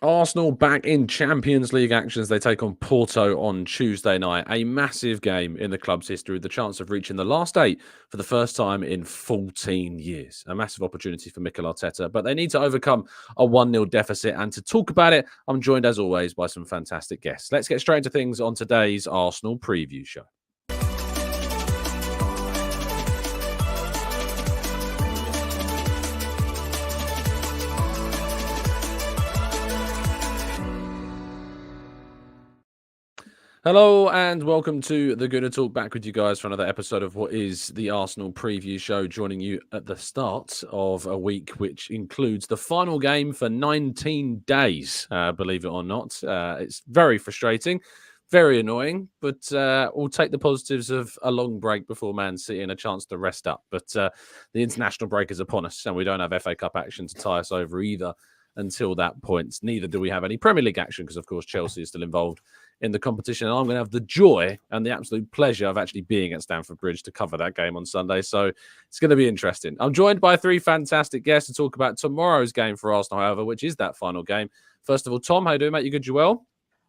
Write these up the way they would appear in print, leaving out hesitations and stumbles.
Arsenal back in Champions League actions. They take on Porto on Tuesday night. A massive game in the club's history, the chance of reaching the last eight for the first time in 14 years. A massive opportunity for Mikel Arteta, but they need to overcome a 1-0 deficit. And to talk about it, I'm joined as always by some fantastic guests. Let's get straight into things on today's Arsenal preview show. Hello and welcome to the Gooner Talk. Back with you guys for another episode of what is the Arsenal preview show, joining you at the start of a week which includes the final game for 19 days, believe it or not. It's very frustrating, very annoying, but we'll take the positives of a long break before Man City and a chance to rest up. But the international break is upon us and we don't have FA Cup action to tie us over either until that point. Neither do we have any Premier League action because, of course, Chelsea is still involved in the competition. And I'm going to have the joy and the absolute pleasure of actually being at Stamford Bridge to cover that game on Sunday. So it's going to be interesting. I'm joined by three fantastic guests to talk about tomorrow's game for Arsenal, however, which is that final game. First of all, Tom, how you doing, mate? You good, Joel?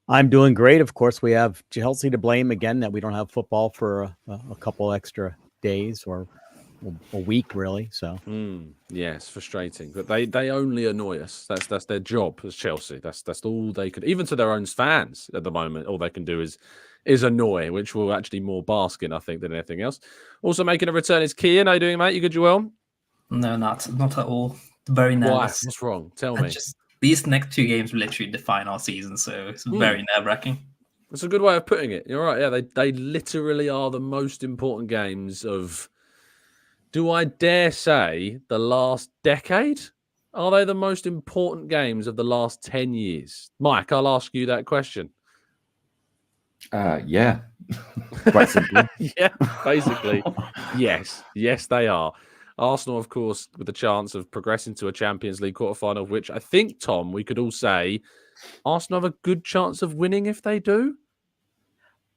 I'm doing great. Of course, we have Chelsea to blame again that we don't have football for a couple extra days or a week, really. So yes, frustrating, but they only annoy us. That's their job as Chelsea. That's all they could, even to their own fans at the moment. All they can do is annoy, which will actually more bask in, I think, than anything else. Also making a return is Kian. How you doing, mate? You good, Joel? No, not at all. Very nervous. Why? What's wrong? Tell me. These next two games literally define our season, so it's very nerve-wracking. That's a good way of putting it. You're right. Yeah, they literally are the most important games of. Do I dare say the last decade? Are they the most important games of the last 10 years? Mike, I'll ask you that question. Yeah. Quite simply. Yeah, basically. Yes, they are. Arsenal, of course, with the chance of progressing to a Champions League quarterfinal, which I think, Tom, we could all say Arsenal have a good chance of winning if they do.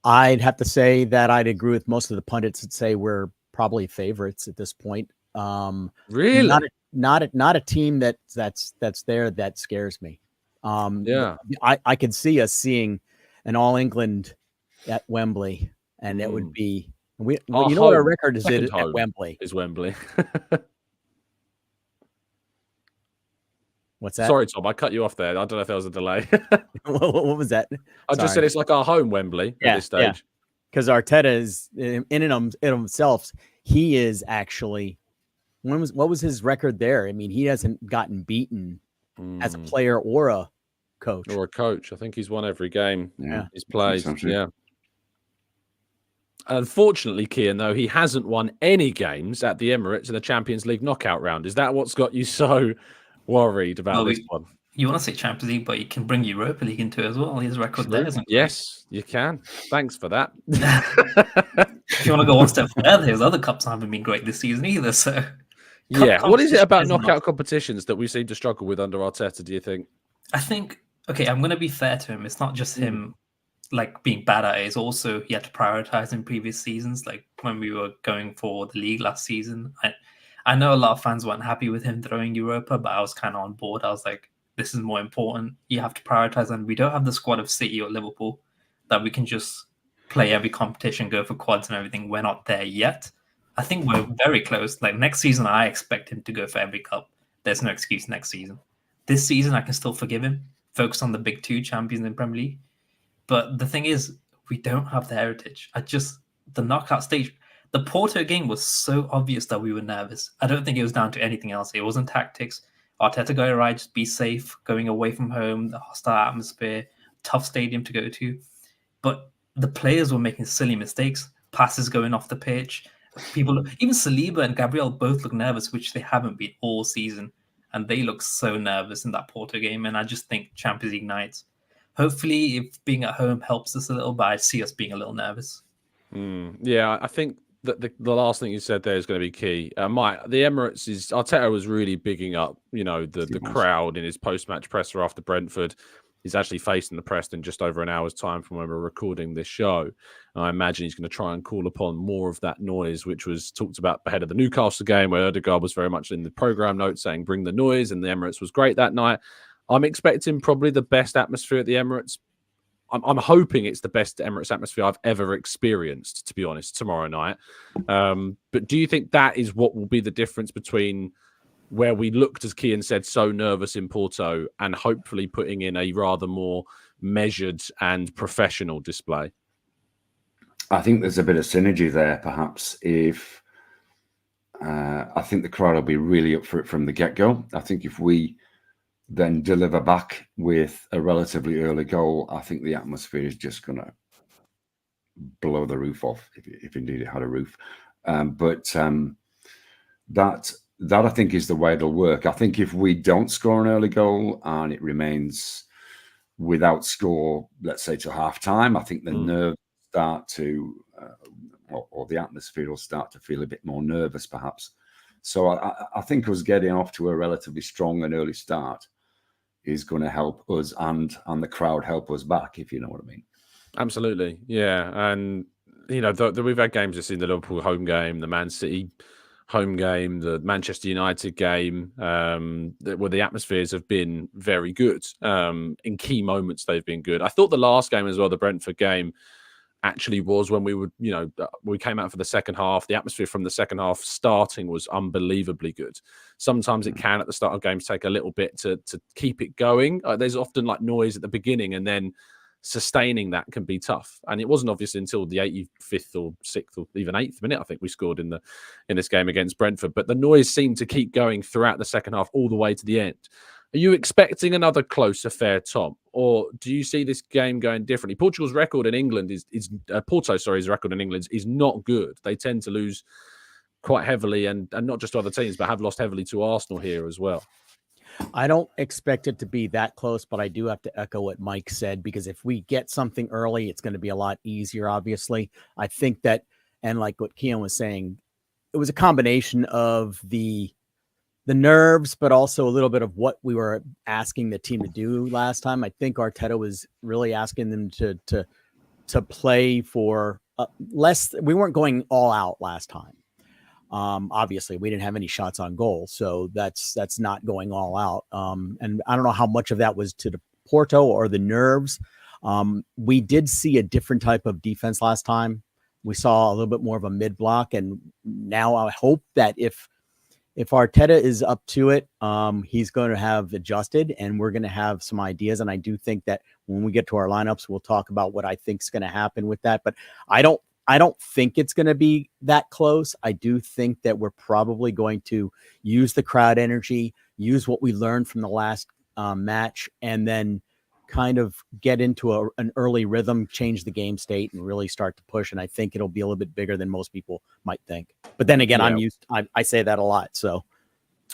I'd have to say that I'd agree with most of the pundits that say we're probably favorites at this point. Really? Not a team that's there that scares me. Yeah. I could see us seeing an All England at Wembley, and it would be what our record is at Wembley. Is Wembley. What's that? Sorry, Tom, I cut you off there. I don't know if there was a delay. What was that? I just said it's like our home Wembley at this stage. Yeah. Because Arteta is in himself, he is actually. What was his record there? I mean, he hasn't gotten beaten as a player or a coach. I think he's won every game he's played. So yeah. Unfortunately, Kian, though, he hasn't won any games at the Emirates in the Champions League knockout round. Is that what's got you so worried about this one? You want to say Champions League, but you can bring Europa League into it as well. His record there isn't. Yes, you can. Thanks for that. If you want to go one step further, his other cups haven't been great this season either. So, what is it about knockout competitions that we seem to struggle with under Arteta, do you think? I think, I'm going to be fair to him. It's not just him like being bad at it. It's also he had to prioritize in previous seasons, like when we were going for the league last season. I know a lot of fans weren't happy with him throwing Europa, but I was kind of on board. I was like, this is more important. You have to prioritize, and we don't have the squad of City or Liverpool that we can just play every competition, go for quads and everything. We're not there yet. I think we're very close. Like next season, I expect him to go for every cup. There's no excuse next season. This season, I can still forgive him. Focus on the big two champions in Premier League. But the thing is, we don't have the heritage. The knockout stage, the Porto game was so obvious that we were nervous. I don't think it was down to anything else. It wasn't tactics. Arteta got it right, just be safe, going away from home, the hostile atmosphere, tough stadium to go to. But the players were making silly mistakes, passes going off the pitch. Even Saliba and Gabriel both look nervous, which they haven't been all season. And they look so nervous in that Porto game. And I just think Champions League nights, hopefully if being at home helps us a little, but I see us being a little nervous. Yeah, I think that the last thing you said there is going to be key. Mike, the Emirates Arteta was really bigging up, the crowd in his post-match presser after Brentford. He's actually facing the press in just over an hour's time from when we're recording this show. I imagine he's going to try and call upon more of that noise, which was talked about ahead of the Newcastle game, where Odegaard was very much in the programme notes saying, bring the noise, and the Emirates was great that night. I'm expecting probably the best atmosphere at the Emirates. I'm hoping it's the best Emirates atmosphere I've ever experienced, to be honest, tomorrow night. But do you think that is what will be the difference between where we looked, as Kian said, so nervous in Porto and hopefully putting in a rather more measured and professional display? I think there's a bit of synergy there, perhaps. If I think the crowd will be really up for it from the get-go. I think if we then deliver back with a relatively early goal, I think the atmosphere is just going to blow the roof off, if indeed it had a roof. But that I think is the way it'll work. I think if we don't score an early goal and it remains without score, let's say to half time, I think the nerves start to, or the atmosphere will start to feel a bit more nervous, perhaps. So I think us getting off to a relatively strong and early start is going to help us and the crowd help us back, if you know what I mean. Absolutely, yeah. And you know, we've had games just in the Liverpool home game, the Man City home game, the Manchester United game, where the atmospheres have been very good. In key moments, they've been good. I thought the last game as well, the Brentford game, actually was when we came out for the second half. The atmosphere from the second half starting was unbelievably good. Sometimes it can at the start of games take a little bit to keep it going. There's often like noise at the beginning, and then sustaining that can be tough. And it wasn't obviously until the 85th or 6th or even 8th minute, I think we scored in this game against Brentford. But the noise seemed to keep going throughout the second half all the way to the end. Are you expecting another close affair, Tom? Or do you see this game going differently? Portugal's record in England Porto's record in England is not good. They tend to lose quite heavily, and not just to other teams, but have lost heavily to Arsenal here as well. I don't expect it to be that close, but I do have to echo what Mike said, because if we get something early, it's going to be a lot easier, obviously. I think that, and like what Kian was saying, it was a combination of the nerves, but also a little bit of what we were asking the team to do last time. I think Arteta was really asking them to play for less. We weren't going all out last time. Obviously, we didn't have any shots on goal, so that's not going all out. And I don't know how much of that was to the Porto or the nerves. We did see a different type of defense last time. We saw a little bit more of a mid block, and now I hope that if Arteta is up to it, he's going to have adjusted, and we're going to have some ideas. And I do think that when we get to our lineups, we'll talk about what I think is going to happen with that. But I don't think it's going to be that close. I do think that we're probably going to use the crowd energy, use what we learned from the last match, and then kind of get into an early rhythm, change the game state, and really start to push. And I think it'll be a little bit bigger than most people might think. But then again, I say that a lot. So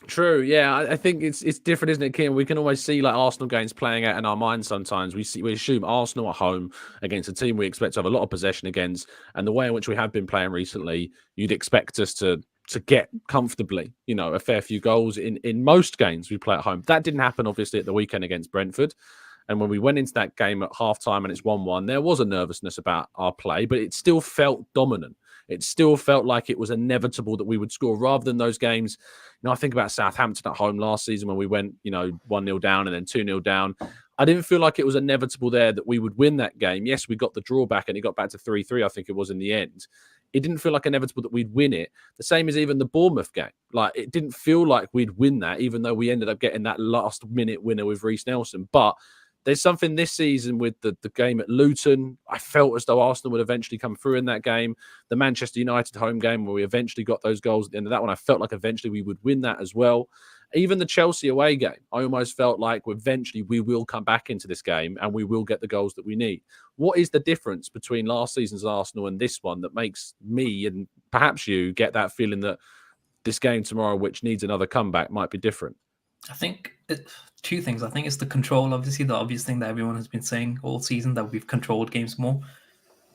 true, yeah. I think it's different, isn't it, Kim? We can always see like Arsenal games playing out in our minds. Sometimes we assume Arsenal at home against a team we expect to have a lot of possession against, and the way in which we have been playing recently, you'd expect us to get comfortably, a fair few goals in most games we play at home. That didn't happen obviously at the weekend against Brentford. And when we went into that game at halftime and it's 1-1, there was a nervousness about our play, but it still felt dominant. It still felt like it was inevitable that we would score, rather than those games. I think about Southampton at home last season when we went, 1-0 down and then 2-0 down. I didn't feel like it was inevitable there that we would win that game. Yes, we got the draw back and it got back to 3-3, I think it was in the end. It didn't feel like inevitable that we'd win it. The same as even the Bournemouth game. Like, it didn't feel like we'd win that, even though we ended up getting that last-minute winner with Reece Nelson. But there's something this season with the game at Luton. I felt as though Arsenal would eventually come through in that game. The Manchester United home game where we eventually got those goals at the end of that one, I felt like eventually we would win that as well. Even the Chelsea away game, I almost felt like eventually we will come back into this game and we will get the goals that we need. What is the difference between last season's Arsenal and this one that makes me and perhaps you get that feeling that this game tomorrow, which needs another comeback, might be different? I think two things. I think it's the control, obviously, the obvious thing that everyone has been saying all season, that we've controlled games more.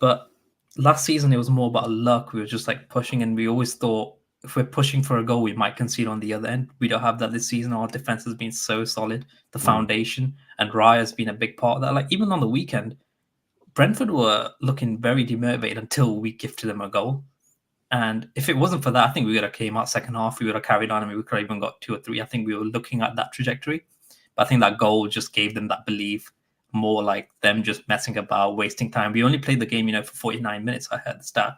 But last season, it was more about luck. We were just like pushing, and we always thought if we're pushing for a goal, we might concede on the other end. We don't have that this season. Our defense has been so solid, the foundation, and Raya has been a big part of that. Like, even on the weekend, Brentford were looking very demotivated until we gifted them a goal. And if it wasn't for that, I think we would have came out second half, we would have carried on, and we could have even got 2 or 3. I think we were looking at that trajectory. But I think that goal just gave them that belief, more like them just messing about, wasting time. We only played the game, for 49 minutes. I heard the stat.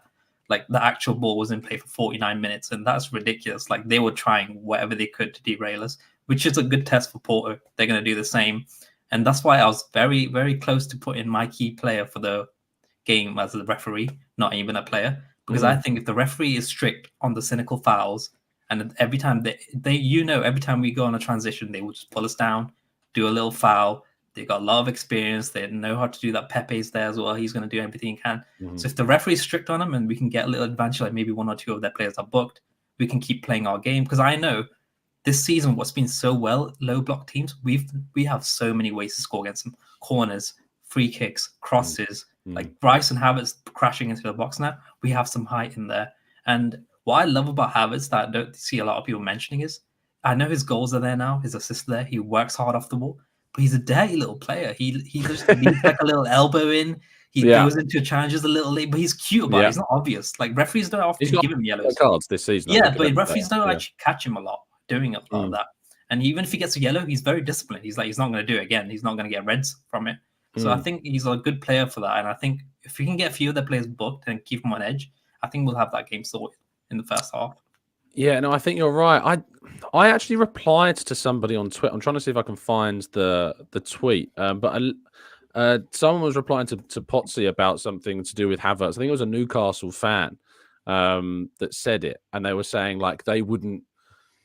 Like the actual ball was in play for 49 minutes, and that's ridiculous. Like they were trying whatever they could to derail us, which is a good test for Porto. They're going to do the same. And that's why I was very, very close to putting my key player for the game as a referee, not even a player. Because I think if the referee is strict on the cynical fouls, and every time every time we go on a transition, they will just pull us down, do a little foul. They got a lot of experience. They know how to do that. Pepe's there as well. He's going to do everything he can. So if the referee's strict on them and we can get a little advantage, like maybe 1 or 2 of their players are booked, we can keep playing our game. Because I know this season, what's been so well, low block teams, we have so many ways to score against them. Corners, free kicks, crosses, like Bryce and Havertz crashing into the box now. We have some height in there. And what I love about Havertz that I don't see a lot of people mentioning is, I know his goals are there now, his assists are there. He works hard off the ball. But he's a dirty little player. He just leaves like a little elbow in. He goes into challenges a little late, but he's cute about it. He's not obvious. Like referees don't often give him yellows. Cards this season. Yeah, but referees don't actually catch him a lot doing a lot of that. And even if he gets a yellow, he's very disciplined. He's not going to do it again. He's not going to get reds from it. So I think he's a good player for that. And I think if we can get a few of the players booked and keep them on edge, I think we'll have that game sorted in the first half. Yeah, no, I think you're right. I actually replied to somebody on Twitter. I'm trying to see if I can find the tweet. But someone was replying to Potsy about something to do with Havertz. I think it was a Newcastle fan that said it, and they were saying like they wouldn't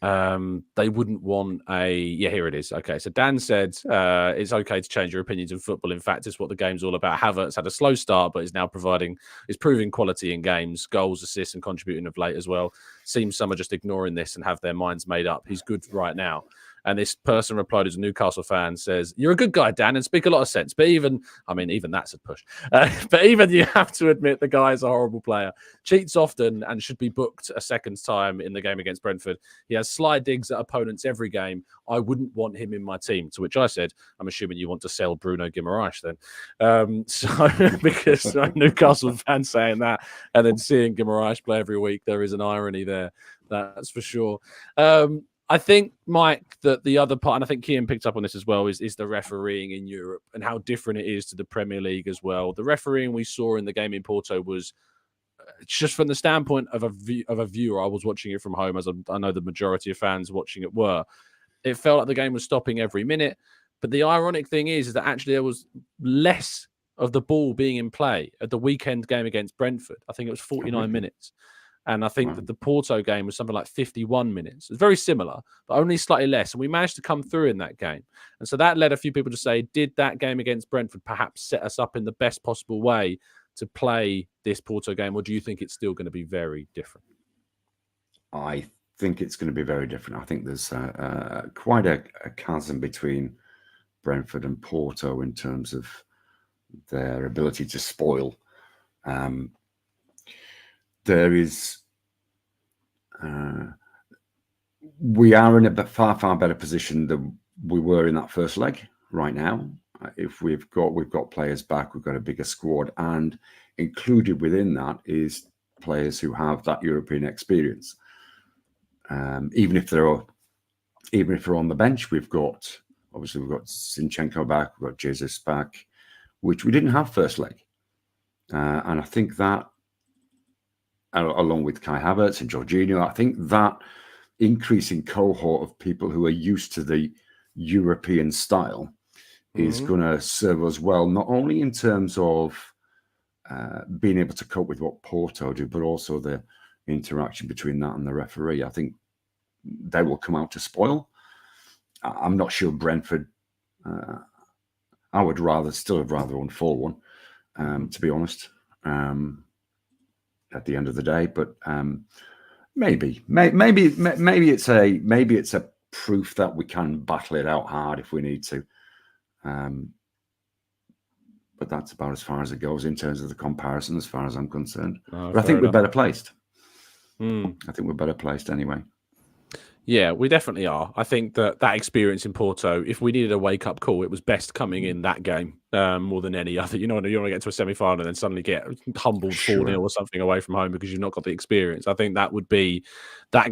want here it is. Okay, so Dan said it's okay to change your opinions in football. In fact, it's what the game's all about. Havertz had a slow start, but is now proving quality in games, goals, assists, and contributing of late as well. Seems some are just ignoring this and have their minds made up. He's good right now. And this person replied, as a Newcastle fan, says, "You're a good guy, Dan, and speak a lot of sense. But even that's a push. But even you have to admit the guy is a horrible player. Cheats often and should be booked a second time in the game against Brentford. He has sly digs at opponents every game. I wouldn't want him in my team." To which I said, "I'm assuming you want to sell Bruno Guimaraes then." So because a Newcastle fan saying that and then seeing Guimaraes play every week, there is an irony there. That's for sure. I think, Mike, that the other part, and I think Kian picked up on this as well, is the refereeing in Europe and how different it is to the Premier League as well. The refereeing we saw in the game in Porto was just from the standpoint of a viewer. I was watching it from home, as I know the majority of fans watching it were. It felt like the game was stopping every minute. But the ironic thing is that actually there was less of the ball being in play at the weekend game against Brentford. I think it was 49 minutes. And I think that the Porto game was something like 51 minutes. It's very similar, but only slightly less. And we managed to come through in that game. And so that led a few people to say, did that game against Brentford perhaps set us up in the best possible way to play this Porto game? Or do you think it's still going to be very different? I think it's going to be very different. I think there's quite a chasm between Brentford and Porto in terms of their ability to spoil. There is, we are in a far, far better position than we were in that first leg right now. If we've got players back, we've got a bigger squad, and included within that is players who have that European experience. Even if they're on the bench, we've got Zinchenko back, we've got Jesus back, which we didn't have first leg, and I think that, along with Kai Havertz and Jorginho, I think that increasing cohort of people who are used to the European style is going to serve us well, not only in terms of being able to cope with what Porto do, but also the interaction between that and the referee. I think they will come out to spoil. I'm not sure Brentford. I would still have rather won 4-1, to be honest. At the end of the day, but maybe it's a proof that we can battle it out hard if we need to. But that's about as far as it goes in terms of the comparison, as far as I'm concerned. But I think we're better placed. I think we're better placed anyway. Yeah, we definitely are. I think that experience in Porto, if we needed a wake-up call, it was best coming in that game more than any other. You want to get to a semi-final and then suddenly get humbled 4-0 or something away from home because you've not got the experience. I think that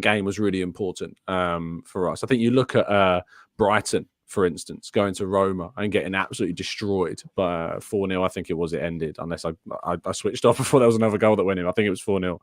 game was really important for us. I think you look at Brighton, for instance, going to Roma and getting absolutely destroyed by 4-0. I think it was. It ended, unless I switched off before there was another goal that went in. I think it was 4-0.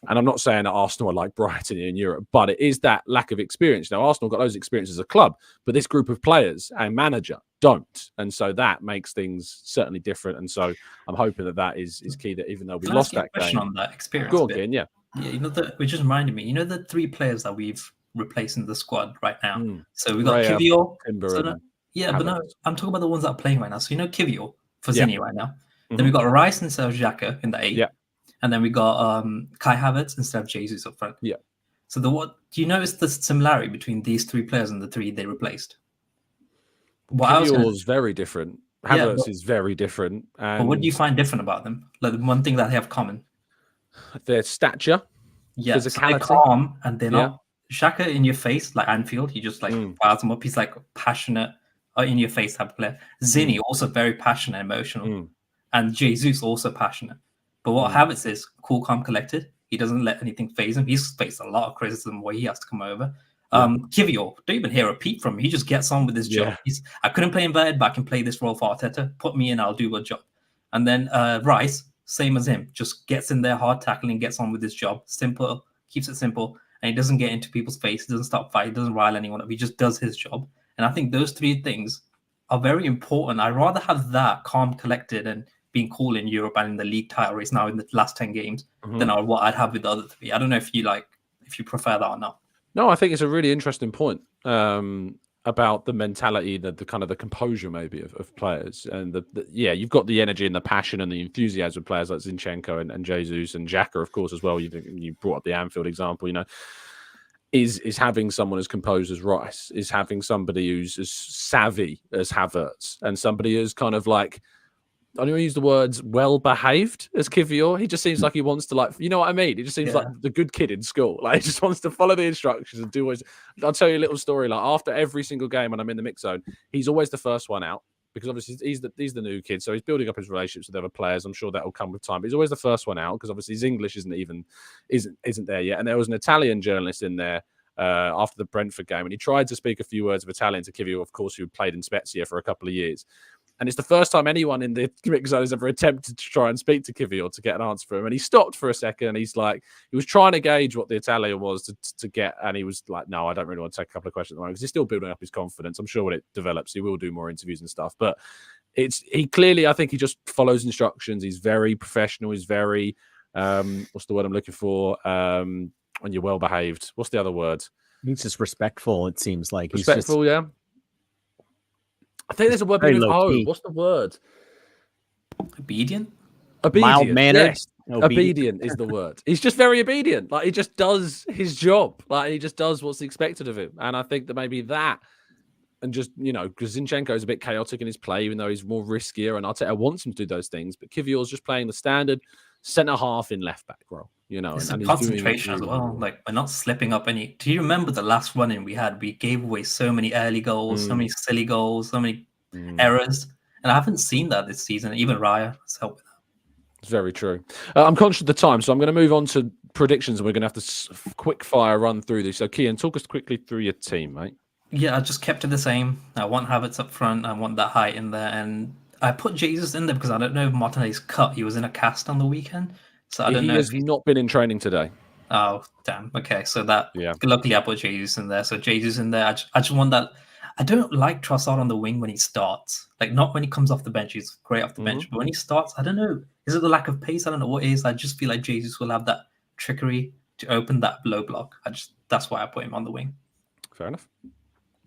And I'm not saying that Arsenal are like Brighton in Europe, but it is that lack of experience. Now, Arsenal got those experiences as a club, but this group of players and manager don't. And so that makes things certainly different. And so I'm hoping that is key, that even though we lost that game. On that experience. Go again, yeah. Yeah, which just reminded me, the 3 players that we've replaced in the squad right now. So we got Raya, Kivior. Timber, but no, I'm talking about the ones that are playing right now. So Kivior for Zinni right now. Then we got Rice instead of Xhaka in the 8. Yeah. And then we got Kai Havertz instead of Jesus up front. Yeah. So do you notice the similarity between these 3 players and the 3 they replaced? Kivior's very different. Havertz is very different. But what do you find different about them? Like the one thing that they have common? Their stature, physicality. So they're calm and they're not Xhaka in your face, like Anfield. He just like fires them up. He's like passionate, in your face type of player. Zinni also very passionate, emotional. And Jesus also passionate. But what Havertz is cool, calm, collected. He doesn't let anything phase him. He's faced a lot of criticism where he has to come over. Kivior, don't even hear a peep from him. He just gets on with his job. I couldn't play inverted, but I can play this role for Arteta. Put me in, I'll do a job. And then Rice, same as him, just gets in there, hard tackling, gets on with his job. Simple, keeps it simple. And he doesn't get into people's face. He doesn't stop fighting. He doesn't rile anyone up. He just does his job. And I think those 3 things are very important. I'd rather have that calm, collected, and being cool in Europe and in the league title race now in the last 10 games than what I'd have with the other 3. I don't know if you prefer that or not. No, I think it's a really interesting point about the mentality, the kind of the composure maybe of players. And you've got the energy and the passion and the enthusiasm of players like Zinchenko and Jesus and Xhaka, of course, as well. You brought up the Anfield example, is having someone as composed as Rice, is having somebody who's as savvy as Havertz, and somebody who's kind of like, I don't use the words well-behaved as Kivior. He just seems like he wants to, you know what I mean? He just seems like the good kid in school. Like, he just wants to follow the instructions and do what... I'll tell you a little story. Like, after every single game when I'm in the mix zone, he's always the first one out, because obviously he's the new kid, so he's building up his relationships with other players. I'm sure that will come with time. But he's always the first one out, because obviously his English isn't there yet. And there was an Italian journalist in there after the Brentford game, and he tried to speak a few words of Italian to Kivior, of course, who played in Spezia for a couple of years. And it's the first time anyone in the mix zone has ever attempted to try and speak to Kivior to get an answer from him. And he stopped for a second. And he's like, he was trying to gauge what the Italian was to get. And he was like, no, I don't really want to take a couple of questions at the moment, because he's still building up his confidence. I'm sure when it develops, he will do more interviews and stuff. But he clearly, I think he just follows instructions. He's very professional. He's very, what's the word I'm looking for? When you're well behaved. What's the other word? He's just respectful, it seems like. Respectful, he's just... I think there's a word. What's the word? Obedient? Mild-mannered? Yes. Obedient is the word. He's just very obedient. Like, he just does his job. Like, he just does what's expected of him. And I think that maybe that, and just, because Zinchenko is a bit chaotic in his play, even though he's more riskier, and Arteta wants him to do those things. But Kivior's just playing the standard centre-half in left-back role. It's a concentration as well. Like, we're not slipping up any. Do you remember the last run-in we had? We gave away so many early goals, so many silly goals, so many errors, and I haven't seen that this season. Even Raya has helped with that. It's very true. I'm conscious of the time, so I'm going to move on to predictions, and we're going to have to quick fire run through these. So, Kian, talk us quickly through your team, mate. Yeah, I just kept it the same. I want Havertz up front. I want that height in there, and I put Jesus in there because I don't know if Martinelli's cut. He was in a cast on the weekend. So I don't know. He has not been in training today. Oh, damn. Okay, so that. Yeah. Luckily, I put Jesus in there. So Jesus in there. I just want that. I don't like Trossard on the wing when he starts. Like, not when he comes off the bench. He's great off the bench. But when he starts, I don't know. Is it the lack of pace? I don't know what it is. I just feel like Jesus will have that trickery to open that low block. That's why I put him on the wing. Fair enough.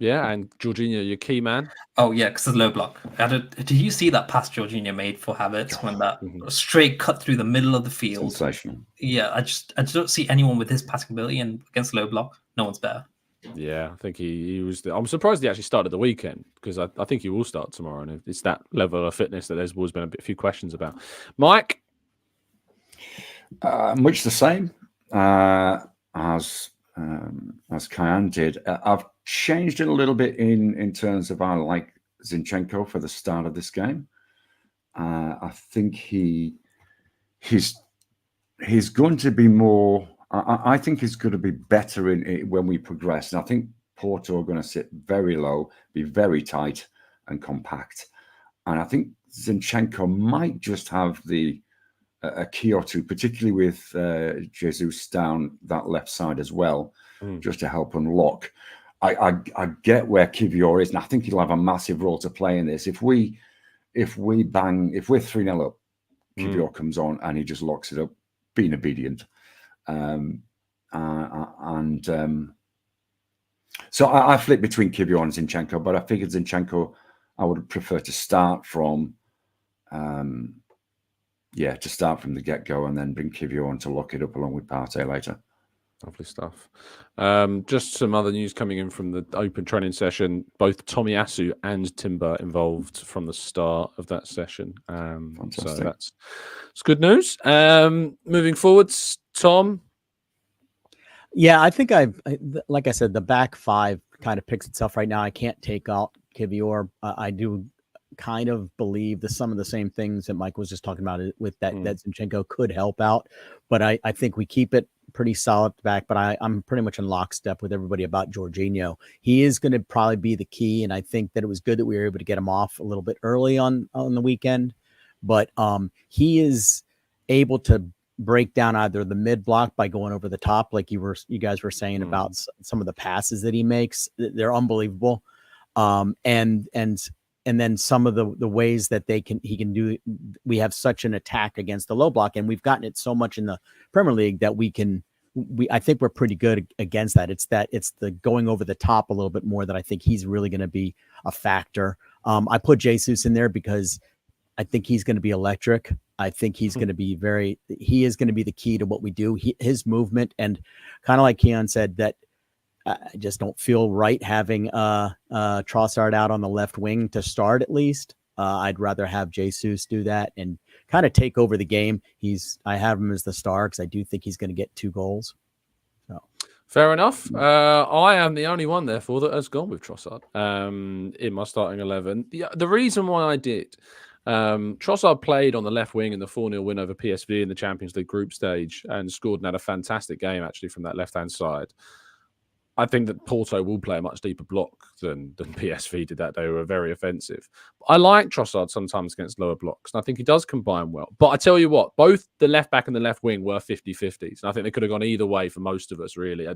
Yeah, and Jorginho, your key man. Oh, yeah, because it's low block. Did you see that pass Jorginho made for Havertz when that straight cut through the middle of the field? Sensational. Yeah, I just don't see anyone with his passing ability, and against low block, no one's better. Yeah, I think he was. I'm surprised he actually started the weekend, because I think he will start tomorrow, and it's that level of fitness that there's always been a few questions about. Mike? Much the same as Kyan did. I've changed it a little bit in terms of I like Zinchenko for the start of this game. I think he's going to be more. I think he's going to be better in it when we progress. And I think Porto are going to sit very low, be very tight and compact. And I think Zinchenko might just have a key or two, particularly with Jesus down that left side as well, just to help unlock. I get where Kivior is, and I think he'll have a massive role to play in this. If we're 3-0 up, Kivior comes on and he just locks it up, being obedient. So I flip between Kivior and Zinchenko, but I figured Zinchenko I would prefer to start from the get-go and then bring Kivior on to lock it up along with Partey later. Lovely stuff. Just some other news coming in from the open training session. Both Tomiyasu and Timber involved from the start of that session. So that's good news. Moving forwards, Tom. Yeah, I think like I said, the back five kind of picks itself right now. I can't take out Kivior. I do kind of believe some of the same things that Mike was just talking about with that Zinchenko could help out, but I think we keep it pretty solid back. But I'm pretty much in lockstep with everybody about Jorginho. He is going to probably be the key, and I think that it was good that we were able to get him off a little bit early on the weekend. But he is able to break down either the mid block by going over the top, like you guys were saying about some of the passes that he makes. They're unbelievable. And then some of the ways that he can do. We have such an attack against the low block, and we've gotten it so much in the Premier League that I think we're pretty good against that. It's the going over the top a little bit more that I think he's really going to be a factor. I put Jesus in there because I think he's going to be electric. I think he's going to be he is going to be the key to what we do. His movement, and kind of like Keon said, that I just don't feel right having Trossard out on the left wing to start at least. I'd rather have Jesus do that and kind of take over the game. I have him as the star because I do think he's going to get 2 goals. So. Fair enough. I am the only one, therefore, that has gone with Trossard in my starting 11. The reason why I did, Trossard played on the left wing in the 4-0 win over PSV in the Champions League group stage and scored and had a fantastic game, actually, from that left-hand side. I think that Porto will play a much deeper block than PSV did that day. They were very offensive. I like Trossard sometimes against lower blocks, and I think he does combine well. But I tell you what, both the left back and the left wing were 50-50s, and I think they could have gone either way for most of us, really.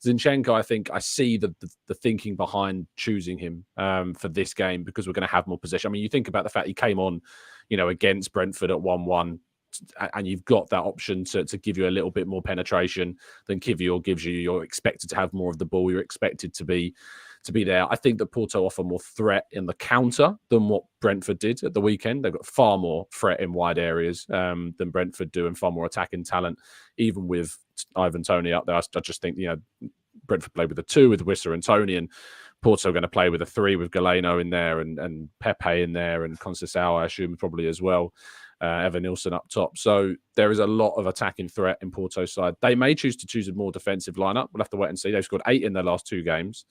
Zinchenko, I think I see the thinking behind choosing him for this game because we're going to have more possession. I mean, you think about the fact he came on, against Brentford at 1-1, and you've got that option to give you a little bit more penetration than Kivior gives you. You're expected to have more of the ball. You're expected to be there. I think that Porto offer more threat in the counter than what Brentford did at the weekend. They've got far more threat in wide areas than Brentford do, and far more attacking talent, even with Ivan Toney up there. I just think, Brentford played with a 2 with Wissa and Toney, and Porto are going to play with a 3 with Galeno in there and Pepe in there and Conceição, I assume, probably as well. Evan Nilsson up top. So there is a lot of attacking threat in Porto's side. They may choose a more defensive lineup. We'll have to wait and see. They've scored 8 in their last 2 games.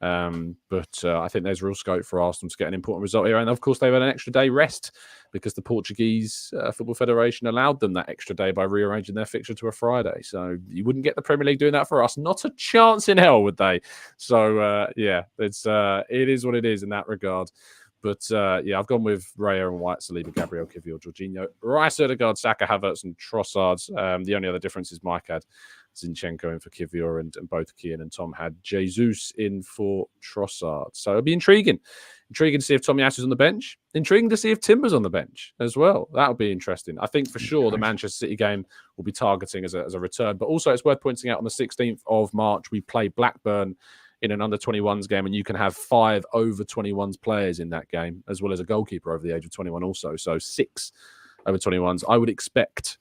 But I think there's real scope for Arsenal to get an important result here. And of course, they've had an extra day rest because the Portuguese Football Federation allowed them that extra day by rearranging their fixture to a Friday. So you wouldn't get the Premier League doing that for us. Not a chance in hell, would they? So it is what it is in that regard. But I've gone with Raya and White, Saliba, Gabriel, Kivior, Jorginho, Rice, Odegaard, Saka, Havertz, and Trossard. The only other difference is Mike had Zinchenko in for Kivior, and both Kian and Tom had Jesus in for Trossard. So it'll be intriguing. Intriguing to see if Tomiyasu's on the bench. Intriguing to see if Timber's on the bench as well. That'll be interesting. I think for sure the Manchester City game will be targeting as a return. But also it's worth pointing out on the 16th of March, we play Blackburn in an under-21s game, and you can have 5 over-21s players in that game, as well as a goalkeeper over the age of 21 also. So 6 over-21s. I would expect...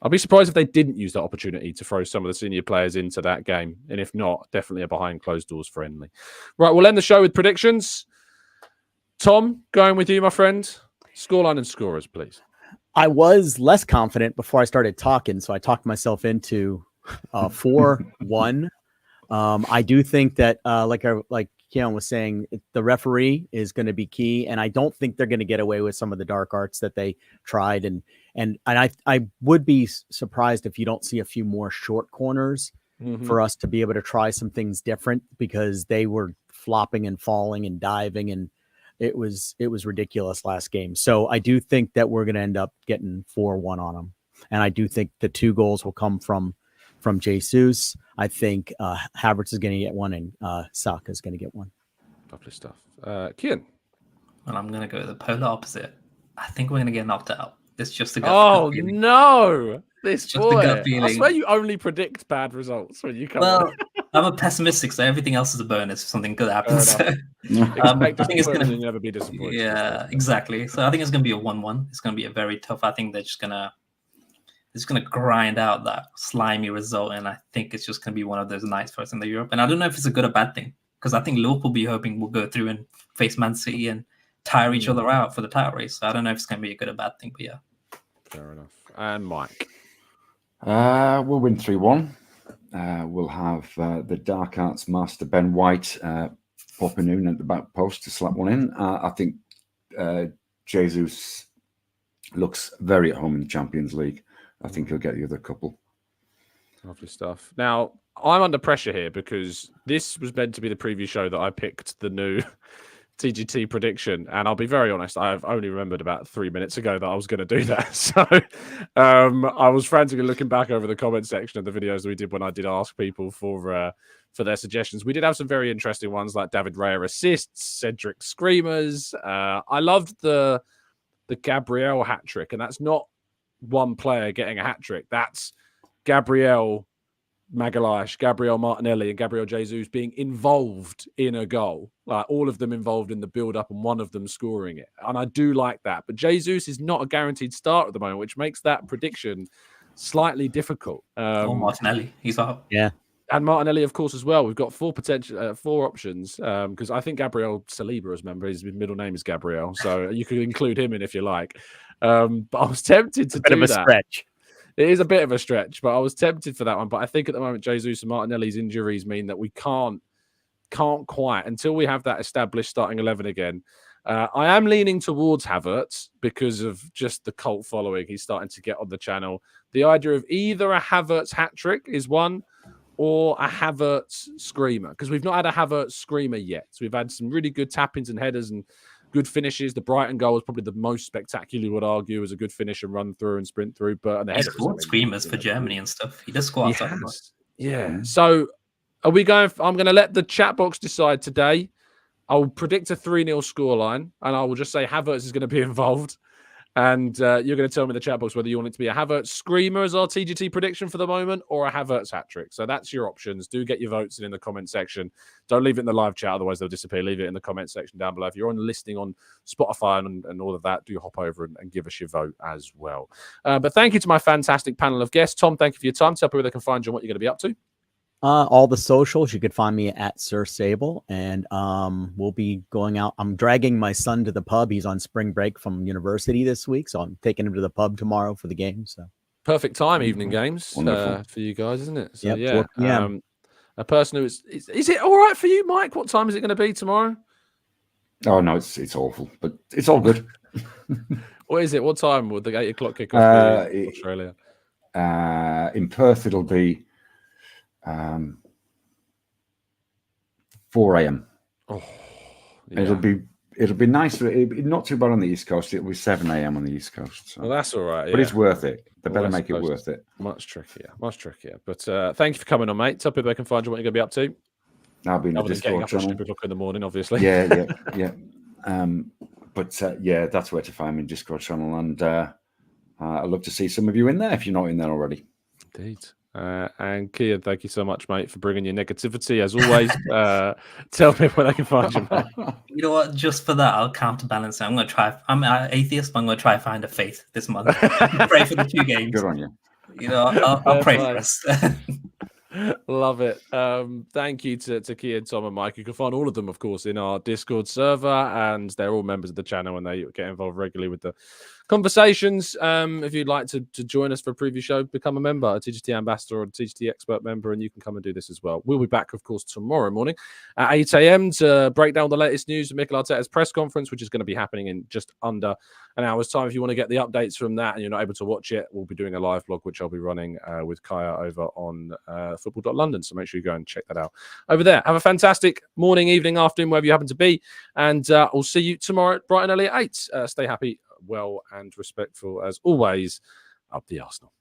I'll be surprised if they didn't use that opportunity to throw some of the senior players into that game. And if not, definitely a behind-closed-doors friendly. Right, we'll end the show with predictions. Tom, going with you, my friend. Scoreline and scorers, please. I was less confident before I started talking, so I talked myself into 4-1. I do think that, like Keon was saying, the referee is going to be key, and I don't think they're going to get away with some of the dark arts that they tried. And I would be surprised if you don't see a few more short corners for us to be able to try some things different, because they were flopping and falling and diving, and it was ridiculous last game. So I do think that we're going to end up getting 4-1 on them. And I do think the 2 goals will come from Jesus. I think Havertz is going to get one, and Saka is going to get one. Lovely stuff. Kian? Well, I'm going to go the polar opposite. I think we're going to get knocked out. It's just a gut feeling. No! This Just boy. a gut feeling. I swear you only predict bad results when you come on. I'm a pessimistic, so everything else is a bonus if something good happens. I think it's going to never be disappointed. Yeah, exactly. So I think it's going to be a 1-1. It's going to be a very tough. I think they're just going to grind out that slimy result, and I think it's just going to be one of those nights for us in the Europe. And I don't know if it's a good or bad thing, because I think Liverpool will be hoping we'll go through and face Man City and tire each other out for the title race. So I don't know if it's going to be a good or bad thing, but yeah. Fair enough. And Mike? We'll win 3-1. We'll have the Dark Arts master Ben White popping in at the back post to slap one in. I think Jesus looks very at home in the Champions League. I think he'll get the other couple. Lovely stuff. Now, I'm under pressure here because this was meant to be the preview show that I picked the new TGT prediction, and I'll be very honest, I've only remembered about 3 minutes ago that I was going to do that. So I was frantically looking back over the comment section of the videos that we did when I did ask people for their suggestions. We did have some very interesting ones, like David Raya assists, Cedric screamers. I loved the Gabriel hat trick, and that's not one player getting a hat trick. That's Gabriel Magalhaes, Gabriel Martinelli, and Gabriel Jesus being involved in a goal, like all of them involved in the build-up and one of them scoring it. And I do like that. But Jesus is not a guaranteed start at the moment, which makes that prediction slightly difficult. Martinelli, he's out. Yeah. And Martinelli, of course, as well. We've got 4 options, because I think Gabriel Saliba, as member, his middle name is Gabriel, so you could include him in if you like. But I was tempted to do that. Bit of a stretch. It is a bit of a stretch, but I was tempted for that one. But I think at the moment, Jesus and Martinelli's injuries mean that we can't quite, until we have that established starting 11 again. I am leaning towards Havertz because of just the cult following he's starting to get on the channel. The idea of either a Havertz hat trick is one, or a Havertz screamer, because we've not had a Havertz screamer yet. So we've had some really good tap-ins and headers and good finishes. The Brighton goal was probably the most spectacular, you would argue, as a good finish and run through and sprint through. But he scored screamers for Germany and stuff. He does score outside the box. Yeah. So are we going? I'm going to let the chat box decide today. I'll predict a 3-0 scoreline, and I will just say Havertz is going to be involved. And you're going to tell me in the chat box whether you want it to be a Havertz screamer as our TGT prediction for the moment, or a Havertz hat trick. So that's your options. Do get your votes in the comment section. Don't leave it in the live chat, otherwise they'll disappear. Leave it in the comment section down below. If you're on listening on Spotify and all of that, do hop over and give us your vote as well. But thank you to my fantastic panel of guests. Tom, thank you for your time. Tell people where they can find you and what you're going to be up to. All the socials, you could find me at Sir Sable, and we'll be going out. I'm dragging my son to the pub. He's on spring break from university this week, so I'm taking him to the pub tomorrow for the game. So perfect time, evening games for you guys, isn't it? So yep, yeah, a person who is it all right for you, Mike? What time is it going to be tomorrow? Oh no, it's awful, but it's all good. What is it? What time would the 8 o'clock kickoff be in Australia? In Perth, it'll be 4 a.m. Oh, yeah. It'll be nice. It'll be not too bad on the East Coast. It'll be 7 a.m. on the East Coast. So. Well, that's all right. But it's worth it. They better make it worth it. Much trickier. But thank you for coming on, mate. Tell people they can find you what you're going to be up to. I'll be in the Discord channel. Stupid look in the morning, obviously. Yeah. But that's where to find me, Discord channel. And I'd love to see some of you in there if you're not in there already. Indeed. And Kian, thank you so much, mate, for bringing your negativity as always. Tell me where they can find you, mate. You know what? Just for that, I'll counterbalance it. I'm going to try. I'm an atheist, but I'm going to try to find a faith this month. Pray for the 2 games. Good on you. You know, I'll pray for us. Love it. Thank you to Kian, Tom, and Mike. You can find all of them, of course, in our Discord server, and they're all members of the channel, and they get involved regularly with the conversations. If you'd like to join us for a preview show, become a member, a TGT ambassador or a TGT expert member, and you can come and do this as well. We'll be back, of course, tomorrow morning at 8 a.m. to break down the latest news of Mikel Arteta's press conference, which is going to be happening in just under an hour's time. If you want to get the updates from that and you're not able to watch it, we'll be doing a live blog, which I'll be running with Kaya over on football.london. So make sure you go and check that out over there. Have a fantastic morning, evening, afternoon, wherever you happen to be. And we'll see you tomorrow bright and early at 8. Stay happy, well, and respectful as always. Up the Arsenal.